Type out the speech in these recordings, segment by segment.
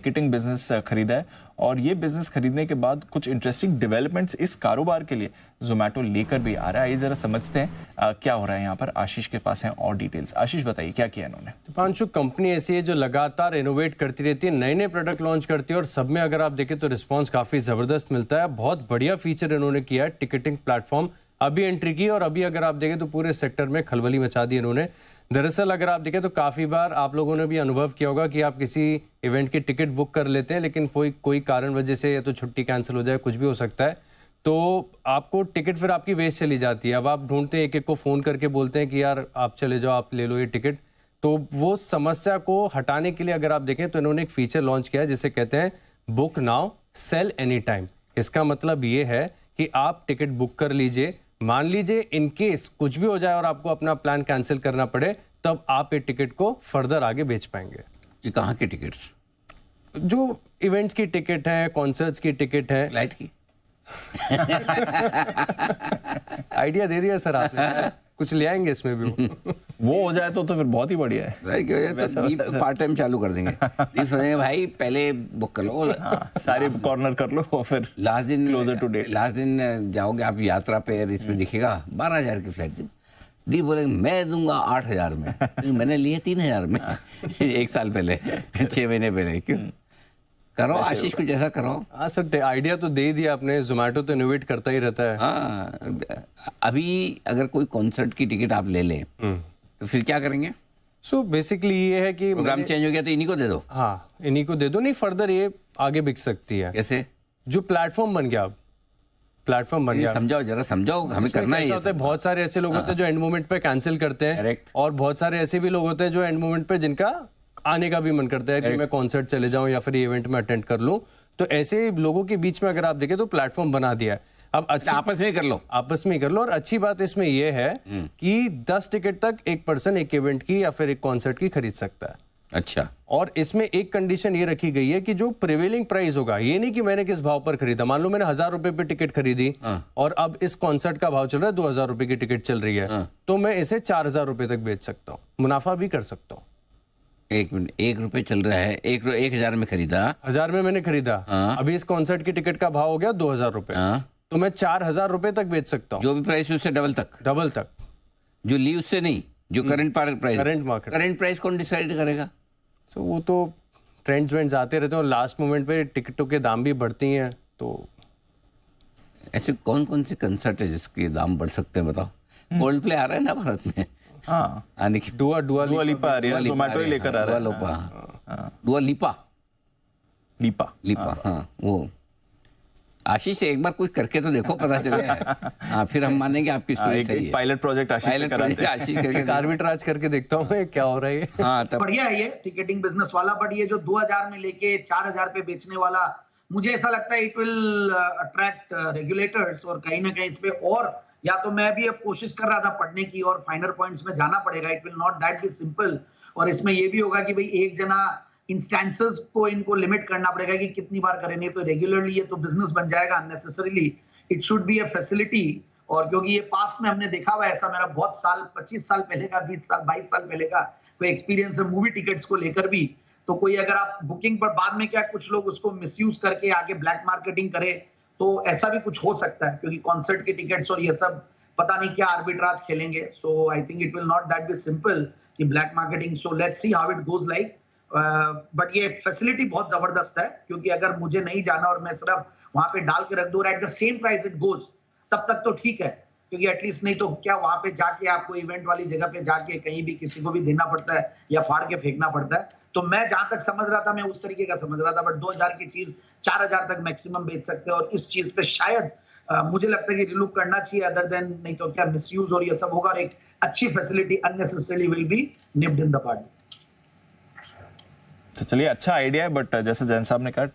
Ticketing business खरीदा है और ये बिजनेस खरीदने के बाद कुछ इंटरेस्टिंग डेवलपमेंट्स इस कारोबार के लिए जोमेटो लेकर भी आ रहा है। आइए जरा समझते हैं क्या हो रहा है यहाँ पर। आशीष के पास है और डिटेल्स। आशीष बताइए क्या किया इन्होंने। दीपांशु, कंपनी ऐसी है जो लगातार इनोवेट करती रहती है, नए नए प्रोडक्ट लॉन्च करती है और सब में अगर आप देखें तो रिस्पॉन्स काफी जबरदस्त मिलता है। बहुत बढ़िया फीचर इन्होंने किया है, टिकटिंग प्लेटफॉर्म अभी एंट्री की और अभी अगर आप देखें तो पूरे सेक्टर में खलबली मचा दी इन्होंने। दरअसल अगर आप देखें तो काफी बार आप लोगों ने भी अनुभव किया होगा कि आप किसी इवेंट की टिकट बुक कर लेते हैं, लेकिन कोई कारण वजह से या तो छुट्टी कैंसिल हो जाए, कुछ भी हो सकता है, तो आपको टिकट फिर आपकी वेस्ट चली जाती है। अब आप ढूंढते हैं, एक एक को फोन करके बोलते हैं कि यार आप चले जाओ, आप ले लो ये टिकट। तो वो समस्या को हटाने के लिए अगर आप देखें तो इन्होंने एक फीचर लॉन्च किया है जिसे कहते हैं book now sell any time. इसका मतलब ये है कि आप टिकट बुक कर लीजिए, मान लीजिए इन केस कुछ भी हो जाए और आपको अपना प्लान कैंसिल करना पड़े, तब आप ये टिकट को फर्दर आगे बेच पाएंगे। ये कहाँ के टिकट्स? जो इवेंट्स की टिकट है, कॉन्सर्ट्स की टिकट है, फ्लाइट की। आइडिया दे दिया सर आपने। कुछ ले आएंगे इसमें भी। वो हो जाए तो फिर बहुत ही बढ़िया है। तो पार्ट टाइम चालू कर देंगे। सोचेंगे भाई पहले बुक कर लो, सारे कॉर्नर कर लो, फिर लास्ट दिन क्लोजर टू डेट, लास्ट दिन जाओगे आप यात्रा पे, इसमें दिखेगा 12,000 की फ्लाइट। दी बोले मैं दूंगा 8,000 में, तो मैंने लिए 3,000 में। एक साल पहले, 6 महीने पहले। क्यों करो आशीष कुछ ऐसा करो। हाँ सर, आइडिया तो दे ही दिया आपने। जोमेटो तो इनोवेट करता ही रहता है। हाँ, अभी अगर कोई कॉन्सर्ट की टिकट आप ले लें तो फिर क्या करेंगे? सो बेसिकली ये है कि प्रोग्राम चेंज हो गया तो इन्हीं को दे दो। हाँ, इन्हीं को दे दो। नहीं, फर्दर ये आगे बिक सकती है। कैसे? जो प्लेटफॉर्म बन गया, प्लेटफॉर्म बन गया। समझाओ जरा, समझाओ, हमें करना है। होता है बहुत सारे ऐसे लोग होते हैं जो एंड मोमेंट पे कैंसिल करते हैं। Correct. और बहुत सारे ऐसे भी लोग होते हैं जो एंड मोमेंट पे जिनका आने का भी मन करता है कि मैं कॉन्सर्ट चले जाऊं या फिर इवेंट में अटेंड कर लूं। तो ऐसे लोगों के बीच में अगर आप देखें तो प्लेटफॉर्म बना दिया है। अब अच्छा, आपस में कर लो, आपस में कर लो। और अच्छी बात इसमें यह है कि 10 टिकट तक एक पर्सन एक इवेंट की या फिर एक कॉन्सर्ट की खरीद सकता है। अच्छा। और इसमें एक कंडीशन ये रखी गई है कि जो प्रिवेलिंग प्राइस होगा, ये नहीं कि मैंने किस भाव पर खरीदा। मान लो मैंने 1,000 रुपए पे टिकट खरीदी और अब इस कॉन्सर्ट का भाव चल रहा है 2,000 रुपए की टिकट चल रही है, तो मैं इसे 4,000 रुपए तक बेच सकता हूँ, मुनाफा भी कर सकता हूँ। 1 मिनट, 1 रुपए चल रहा है, 1,000 में खरीदा, 1,000 में मैंने खरीदा, अभी इस कॉन्सर्ट की टिकट का भाव हो गया 2,000 रुपए, तो मैं 4,000 रुपए तक बेच सकता हूँ। जो भी प्राइस उससे डबल तक। जो ली उससे नहीं, जो current price, current market, current price कौन डिसाइड करेगा? तो वो तो ट्रेंड्स वेंड्स आते रहते हैं और लास्ट मोमेंट पे टिकटों के दाम भी बढ़ती हैं। तो ऐसे कौन कौन से कंसर्ट है जिसके दाम बढ़ सकते हैं बताओ? कोल्ड प्ले आ रहा है ना भारत में। हाँ, आने की डुआ लिपा आ रही है, जोमेटो ही लेकर आ रहा है। डुआ लिपा। लिपा, हाँ, वो आशीष से एक बार कुछ करके तो देखो, पता चले। हाँ, फिर हम मानेंगे आपकी स्टोरी सही है। पायलट प्रोजेक्ट आशीष करके आर्बिट्राज करके देखता हूँ क्या हो रहा है। हाँ, तब बढ़िया है ये टिकटिंग बिजनेस वाला, बट ये जो 2,000 में लेके 4,000 पे बेचने वाला, मुझे ऐसा लगता है इट विल अट्रैक्ट रेगुलेटर्स और कहीं ना कहीं इस पे और या तो मैं भी अब कोशिश कर रहा था पढ़ने की और फाइनर पॉइंट्स में जाना पड़ेगा। It will not that be simple. और इसमें ये भी होगा कि भाई एक जना इंस्टेंसेस को इनको लिमिट करना पड़ेगा कि कितनी बार करेंगे, तो रेगुलरली ये तो बिजनेस बन जाएगा unnecessarily. It should be a facility. और क्योंकि ये पास्ट में हमने देखा हुआ है ऐसा, मेरा बहुत साल 25 साल पहले का, 20 साल 22 साल पहले का कोई एक्सपीरियंस है मूवी टिकट्स को लेकर भी। तो कोई अगर आप बुकिंग पर बाद में क्या कुछ लोग उसको मिसयूज करके आगे ब्लैक मार्केटिंग करे, तो ऐसा भी कुछ हो सकता है। क्योंकि कॉन्सर्ट के टिकट्स और ये सब पता नहीं क्या आर्बिट्राज खेलेंगे। So I think it will not that be simple कि black marketing. So let's see how it goes like. But ये फैसिलिटी बहुत जबरदस्त है, क्योंकि अगर मुझे नहीं जाना और मैं सिर्फ वहां पे डाल के रख दूं at the same price it goes, तब तक तो ठीक है। क्योंकि एटलीस्ट नहीं तो क्या वहां पे जाके आपको इवेंट वाली जगह पे जाके कहीं भी किसी को भी देना पड़ता है या फाड़ के फेंकना पड़ता है। तो मैं जहां तक समझ रहा था मैं उस तरीके का समझ रहा था। बट 2,000 की चीज 4,000 तक मैक्सिमम बेच सकते हैं। और इस चीज पे शायद मुझे लगता है कि रिलूक करना चाहिए, अदर देन नहीं तो क्या मिसयूज और ये सब होगा। और एक अच्छी facility unnecessarily will be nipped in the bud. तो चलिए, अच्छा आइडिया है, बट जैसे जैन साहब ने कहा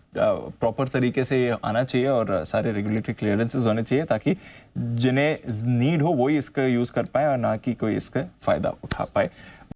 प्रॉपर तरीके से ये आना चाहिए और सारे रेगुलेटरी क्लियरेंसेस होने चाहिए ताकि जिन्हें नीड हो वही इसका यूज कर पाए और ना कि कोई इसका फायदा उठा पाए।